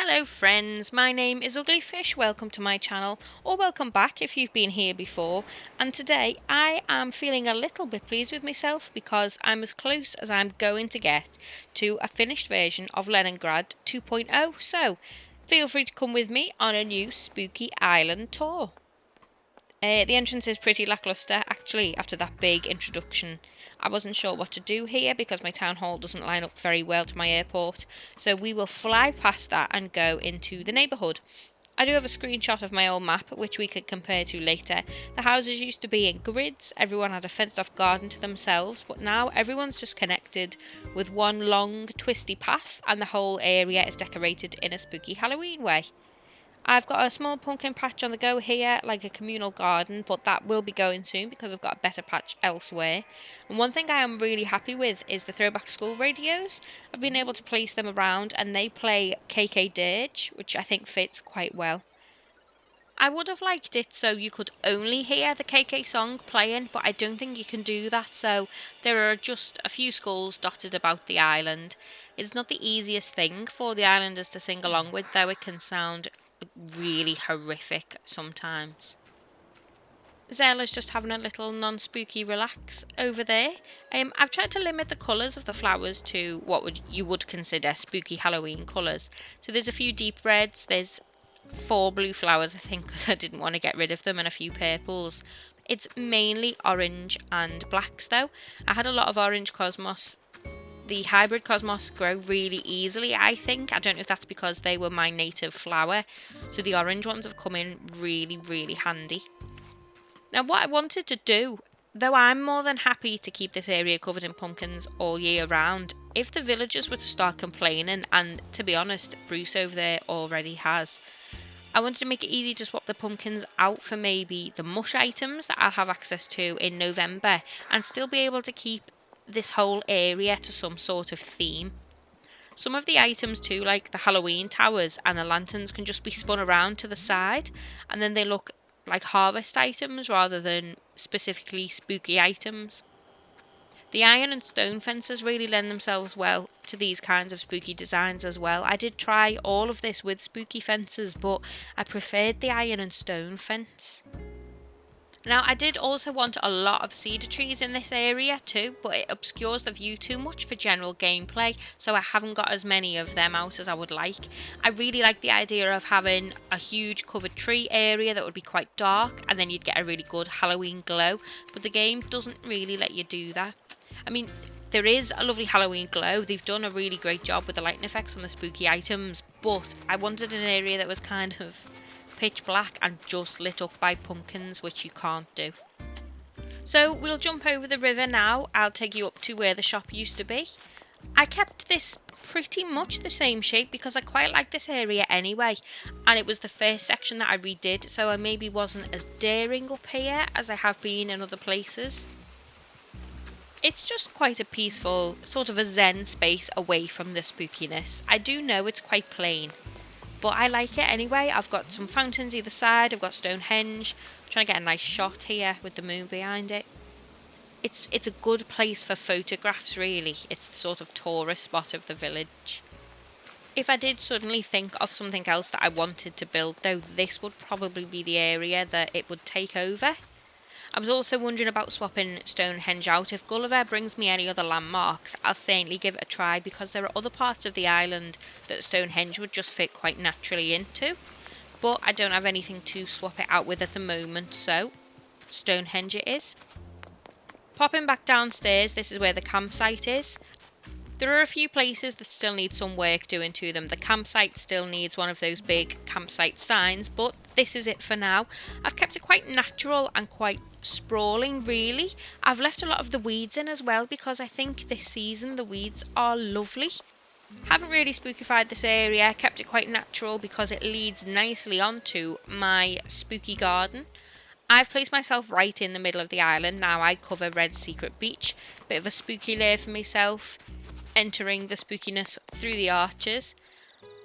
Hello friends, my name is Uglyfish, welcome to my channel, or welcome back if you've been here before, and today I am feeling a little bit pleased with myself because I'm as close as I'm going to get to a finished version of Leningrad 2.0, so feel free to come with me on a new spooky island tour. The entrance is pretty lacklustre actually after that big introduction. I wasn't sure what to do here because my town hall doesn't line up very well to my airport, so we will fly past that and go into the neighbourhood. I do have a screenshot of my old map which we could compare to later. The houses used to be in grids, everyone had a fenced off garden to themselves, but now everyone's just connected with one long twisty path and the whole area is decorated in a spooky Halloween way. I've got a small pumpkin patch on the go here, like a communal garden, but that will be going soon because I've got a better patch elsewhere. And one thing I am really happy with is the throwback school radios. I've been able to place them around and they play KK Dirge, which I think fits quite well. I would have liked it so you could only hear the KK song playing, but I don't think you can do that, so there are just a few skulls dotted about the island. It's not the easiest thing for the islanders to sing along with, though it can sound really horrific sometimes. Zella's just having a little non-spooky relax over there. I've tried to limit the colours of the flowers to what you would consider spooky Halloween colours. So there's a few deep reds, there's 4 blue flowers I think because I didn't want to get rid of them, and a few purples. It's mainly orange and blacks though. I had a lot of orange cosmos. The hybrid cosmos grow really easily, I think. I don't know if that's because they were my native flower. So the orange ones have come in really handy. Now what I wanted to do, though I'm more than happy to keep this area covered in pumpkins all year round, if the villagers were to start complaining, and to be honest, Bruce over there already has, I wanted to make it easy to swap the pumpkins out for maybe the mush items that I'll have access to in November and still be able to keep this whole area to some sort of theme. Some of the items too, like the Halloween towers and the lanterns, can just be spun around to the side and then they look like harvest items rather than specifically spooky items. The iron and stone fences really lend themselves well to these kinds of spooky designs as well. I did try all of this with spooky fences, but I preferred the iron and stone fence. Now I did also want a lot of cedar trees in this area too, but it obscures the view too much for general gameplay, so I haven't got as many of them out as I would like. I really like the idea of having a huge covered tree area that would be quite dark and then you'd get a really good Halloween glow, but the game doesn't really let you do that. I mean, there is a lovely Halloween glow, they've done a really great job with the lighting effects on the spooky items, but I wanted an area that was kind of pitch black and just lit up by pumpkins, which you can't do. So we'll jump over the river now. I'll take you up to where the shop used to be. I kept this pretty much the same shape because I quite like this area anyway, and it was the first section that I redid, so I maybe wasn't as daring up here as I have been in other places. It's just quite a peaceful, sort of a zen space away from the spookiness. I do know it's quite plain, but I like it anyway. I've got some fountains either side, I've got Stonehenge. I'm trying to get a nice shot here with the moon behind it. It's a good place for photographs really. It's the sort of tourist spot of the village. If I did suddenly think of something else that I wanted to build though, this would probably be the area that it would take over. I was also wondering about swapping Stonehenge out. If Gulliver brings me any other landmarks, I'll certainly give it a try because there are other parts of the island that Stonehenge would just fit quite naturally into. But I don't have anything to swap it out with at the moment, so Stonehenge it is. Popping back downstairs, this is where the campsite is. There are a few places that still need some work doing to them. The campsite still needs one of those big campsite signs, but this is it for now. I've kept it quite natural and quite sprawling really. I've left a lot of the weeds in as well because I think this season the weeds are lovely. Haven't really spookified this area, kept it quite natural because it leads nicely onto my spooky garden. I've placed myself right in the middle of the island. Now I cover Red's Secret Beach, bit of a spooky lair for myself, entering the spookiness through the arches.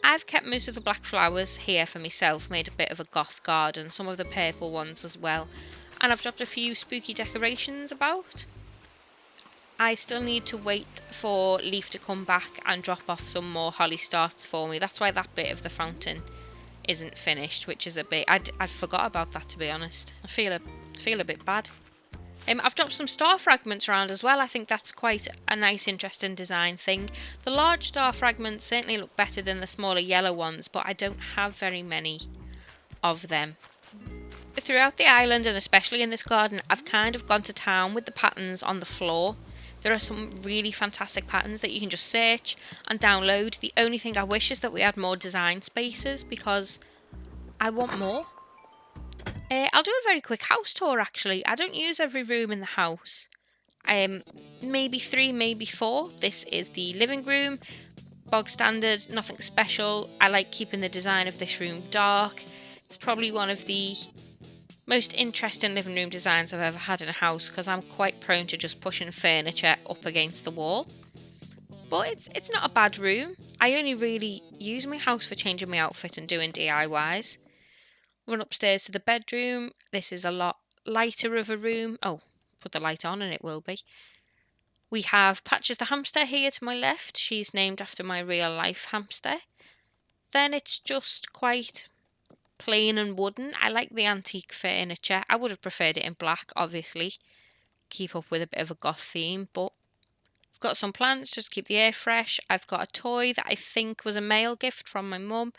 I've kept most of the black flowers here for myself, made a bit of a goth garden, some of the purple ones as well, and I've dropped a few spooky decorations about. I still need to wait for Leaf to come back and drop off some more holly starts for me. That's why that bit of the fountain isn't finished, which is a bit... I forgot about that, to be honest. I feel a bit bad. I've dropped some star fragments around as well. I think that's quite a nice, interesting design thing. The large star fragments certainly look better than the smaller yellow ones, but I don't have very many of them. Throughout the island, and especially in this garden, I've kind of gone to town with the patterns on the floor. There are some really fantastic patterns that you can just search and download. The only thing I wish is that we had more design spaces, because I want more. I'll do a very quick house tour actually. I don't use every room in the house. Maybe 3, maybe 4. This is the living room. Bog standard, nothing special. I like keeping the design of this room dark. It's probably one of the most interesting living room designs I've ever had in a house, because I'm quite prone to just pushing furniture up against the wall. But it's not a bad room. I only really use my house for changing my outfit and doing DIYs. Run upstairs to the bedroom. This is a lot lighter of a room. Oh, put the light on and it will be. We have Patches the hamster here to my left. She's named after my real life hamster. Then it's just quite plain and wooden. I like the antique furniture. I would have preferred it in black, obviously. Keep up with a bit of a goth theme, but I've got some plants just to keep the air fresh. I've got a toy that I think was a mail gift from my mum.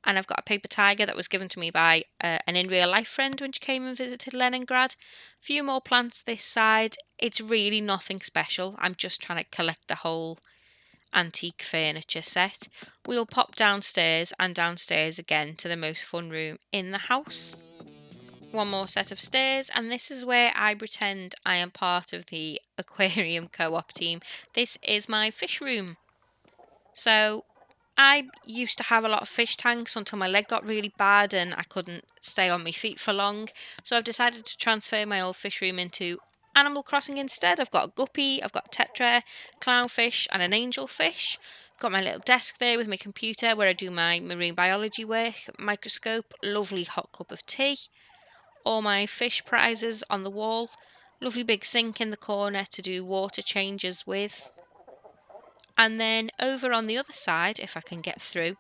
And I've got a paper tiger that was given to me by an in real life friend when she came and visited Leningrad. A few more plants this side. It's really nothing special. I'm just trying to collect the whole antique furniture set. We'll pop downstairs and downstairs again to the most fun room in the house. One more set of stairs, and this is where I pretend I am part of the aquarium co-op team. This is my fish room. So I used to have a lot of fish tanks until my leg got really bad and I couldn't stay on my feet for long. So I've decided to transfer my old fish room into Animal Crossing instead. I've got a guppy, I've got a tetra, clownfish and an angelfish. Got my little desk there with my computer where I do my marine biology work, microscope, lovely hot cup of tea, all my fish prizes on the wall, lovely big sink in the corner to do water changes with. And then over on the other side, if I can get through,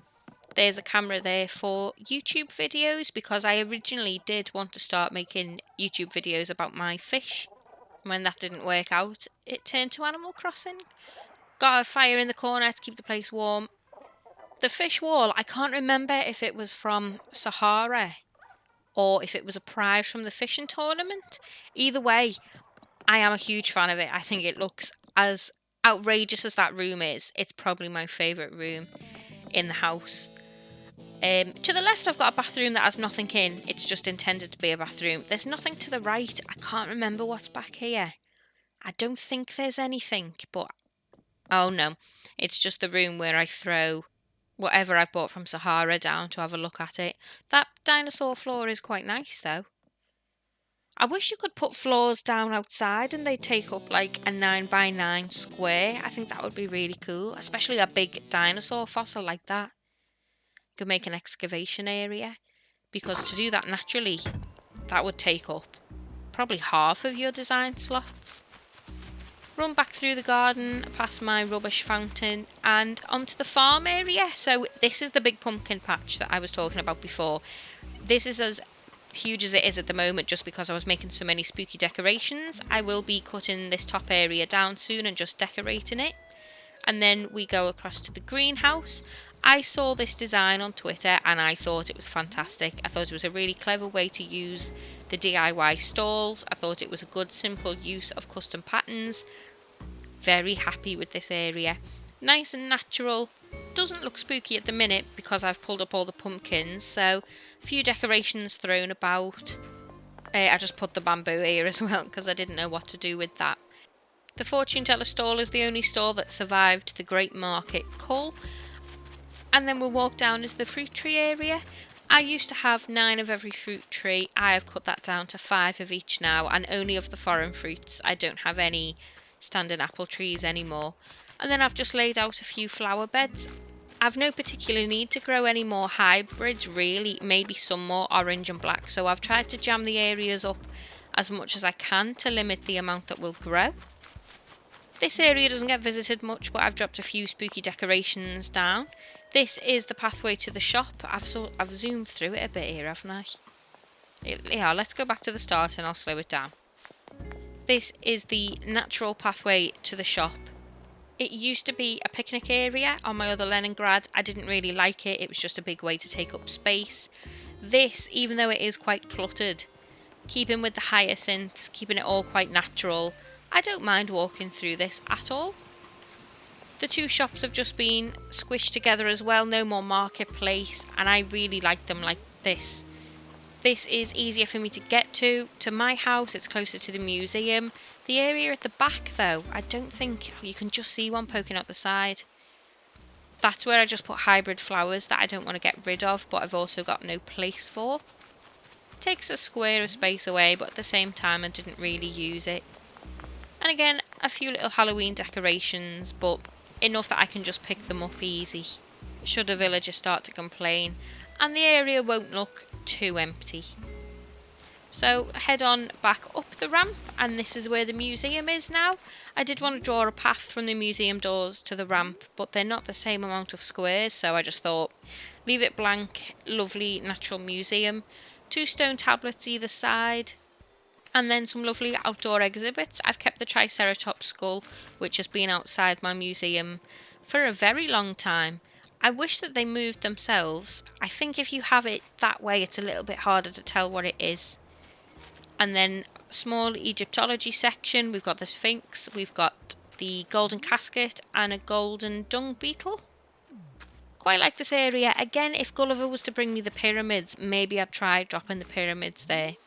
there's a camera there for YouTube videos, because I originally did want to start making YouTube videos about my fish. When that didn't work out, it turned to Animal Crossing. Got a fire in the corner to keep the place warm. The fish wall, I can't remember if it was from Sahara or if it was a prize from the fishing tournament. Either way, I am a huge fan of it. I think it looks, as outrageous as that room is, it's probably my favourite room in the house. To the left I've got a bathroom that has nothing in. It's just intended to be a bathroom. There's nothing to the right. I can't remember what's back here. I don't think there's anything, but oh no, it's just the room where I throw whatever I've bought from Sahara down to have a look at it. That dinosaur floor is quite nice though. I wish you could put floors down outside and they take up like a 9x9 square. I think that would be really cool, especially a big dinosaur fossil like that. You could make an excavation area, because to do that naturally, that would take up probably half of your design slots. Run back through the garden, past my rubbish fountain, and onto the farm area. So this is the big pumpkin patch that I was talking about before. This is as huge as it is at the moment just because I was making so many spooky decorations. I will be cutting this top area down soon and just decorating it. And then we go across to the greenhouse. I saw this design on Twitter and I thought it was fantastic. I thought it was a really clever way to use the DIY stalls. I thought it was a good simple use of custom patterns. Very happy with this area. Nice and natural. Doesn't look spooky at the minute because I've pulled up all the pumpkins, so a few decorations thrown about. I just put the bamboo here as well because I didn't know what to do with that. The fortune teller stall is the only stall that survived the Great Market cull. And then we'll walk down into the fruit tree area. I used to have 9 of every fruit tree. I have cut that down to 5 of each now, and only of the foreign fruits. I don't have any standing apple trees anymore. And then I've just laid out a few flower beds. I've no particular need to grow any more hybrids really, maybe some more orange and black, so I've tried to jam the areas up as much as I can to limit the amount that will grow. This area doesn't get visited much, but I've dropped a few spooky decorations down. This is the pathway to the shop. I've zoomed through it a bit here, haven't I? Yeah, let's go back to the start and I'll slow it down. This is the natural pathway to the shop. It used to be a picnic area on my other Leningrad. I didn't really like it. It was just a big way to take up space. This, even though it is quite cluttered, keeping with the hyacinths, keeping it all quite natural, I don't mind walking through this at all. The two shops have just been squished together as well, no more marketplace, and I really like them like this. This is easier for me to get to my house. It's closer to the museum. The area at the back though, I don't think you can just see one poking out the side. That's where I just put hybrid flowers that I don't want to get rid of, but I've also got no place for. Takes a square of space away, but at the same time I didn't really use it. And again, a few little Halloween decorations, but enough that I can just pick them up easy should a villager start to complain, and the area won't look too empty. So head on back up the ramp, and this is where the museum is now. I did want to draw a path from the museum doors to the ramp, but they're not the same amount of squares, so I just thought leave it blank. Lovely natural museum, 2 stone tablets either side, and then some lovely outdoor exhibits. I've kept the Triceratops skull, which has been outside my museum for a very long time. I wish that they moved themselves. I think if you have it that way, it's a little bit harder to tell what it is. And then small Egyptology section. We've got the Sphinx, we've got the golden casket and a golden dung beetle. Quite like this area. Again, if Gulliver was to bring me the pyramids, maybe I'd try dropping the pyramids there.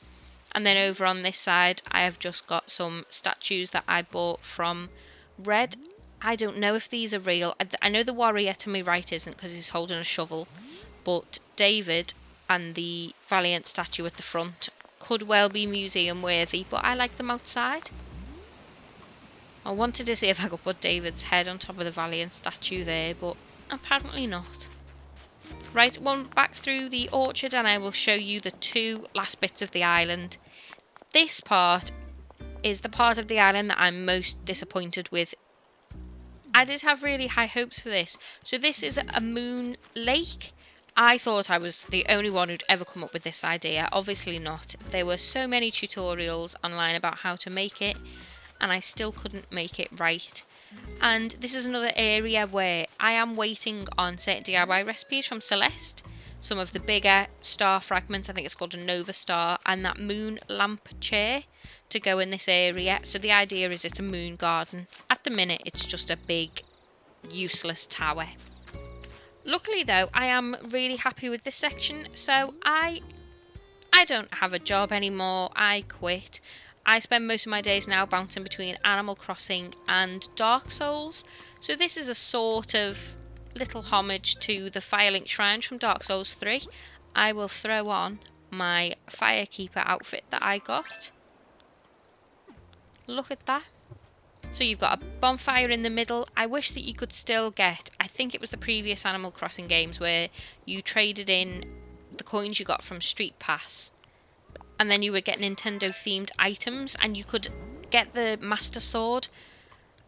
And then over on this side, I have just got some statues that I bought from Red. I don't know if these are real. I know the warrior to my right isn't because he's holding a shovel. But David and the Valiant statue at the front could well be museum worthy, but I like them outside. I wanted to see if I could put David's head on top of the Valiant statue there, but apparently not. Right, one back through the orchard and I will show you the 2 last bits of the island. This part is the part of the island that I'm most disappointed with. I did have really high hopes for this. So this is a moon lake. I thought I was the only one who'd ever come up with this idea. Obviously not. There were so many tutorials online about how to make it, and I still couldn't make it right. And this is another area where I am waiting on certain DIY recipes from Celeste. Some of the bigger star fragments, I think it's called a Nova Star, and that moon lamp chair to go in this area. So the idea is it's a moon garden. At the minute, it's just a big, useless tower. Luckily though, I am really happy with this section, so I don't have a job anymore. I quit. I spend most of my days now bouncing between Animal Crossing and Dark Souls. So this is a sort of little homage to the Firelink Shrines from Dark Souls 3. I will throw on my Firekeeper outfit that I got. Look at that. So you've got a bonfire in the middle. I wish that you could still get, I think it was the previous Animal Crossing games where you traded in the coins you got from Street Pass, and then you would get Nintendo themed items, and you could get the Master Sword,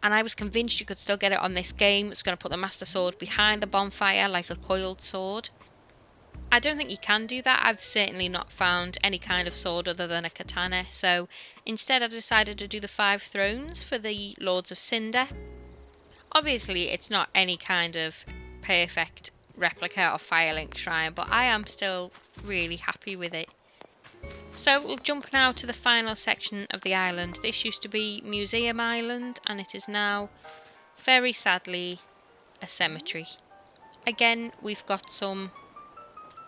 and I was convinced you could still get it on this game. It's going to put the Master Sword behind the bonfire like a coiled sword. I don't think you can do that. I've certainly not found any kind of sword other than a katana, so instead I decided to do the 5 thrones for the Lords of Cinder. Obviously it's not any kind of perfect replica of Firelink Shrine, but I am still really happy with it. So we'll jump now to the final section of the island. This used to be Museum Island, and it is now, very sadly, a cemetery. Again, we've got some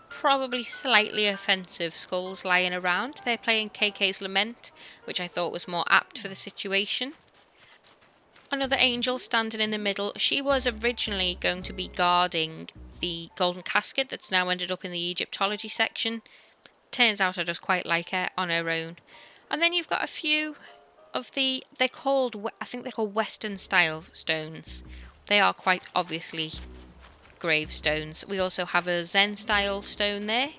probably slightly offensive skulls lying around. They're playing KK's Lament, which I thought was more apt for the situation. Another angel standing in the middle. She was originally going to be guarding the golden casket that's now ended up in the Egyptology section. Turns out I just quite like her on her own. And then you've got a few of the, I think they're called Western style stones. They are quite obviously gravestones. We also have a Zen style stone there.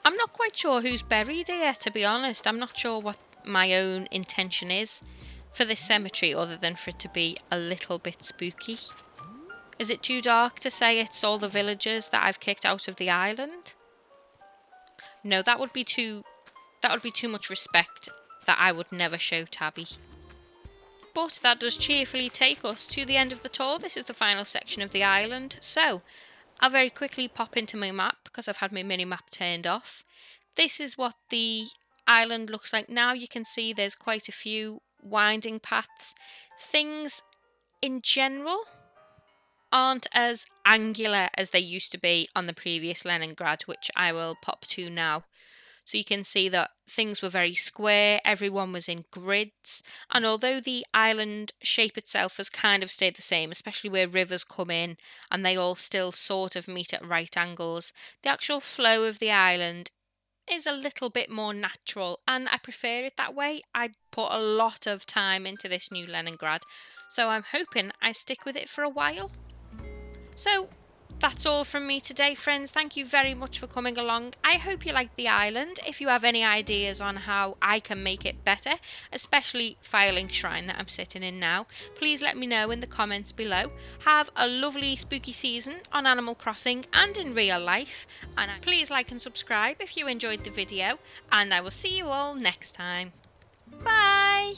I'm not quite sure who's buried here, to be honest. I'm not sure what my own intention is. for this cemetery other than for it to be a little bit spooky? Is it too dark to say it's all the villagers that I've kicked out of the island? No, that would be too much respect that I would never show Tabby. But that does cheerfully take us to the end of the tour. This is the final section of the island. So, I'll very quickly pop into my map because I've had my mini map turned off. This is what the island looks like now. You can see there's quite a few winding paths. Things in general aren't as angular as they used to be on the previous Leningrad, which I will pop to now. So you can see that things were very square, everyone was in grids, and although the island shape itself has kind of stayed the same, especially where rivers come in and they all still sort of meet at right angles, the actual flow of the island is a little bit more natural, and I prefer it that way. I put a lot of time into this new Leningrad, so I'm hoping I stick with it for a while. So that's all from me today, friends. Thank you very much for coming along. I hope you liked the island. If you have any ideas on how I can make it better, especially Filing Shrine that I'm sitting in now, please let me know in the comments below. Have a lovely spooky season on Animal Crossing and in real life. And please like and subscribe if you enjoyed the video. And I will see you all next time. Bye!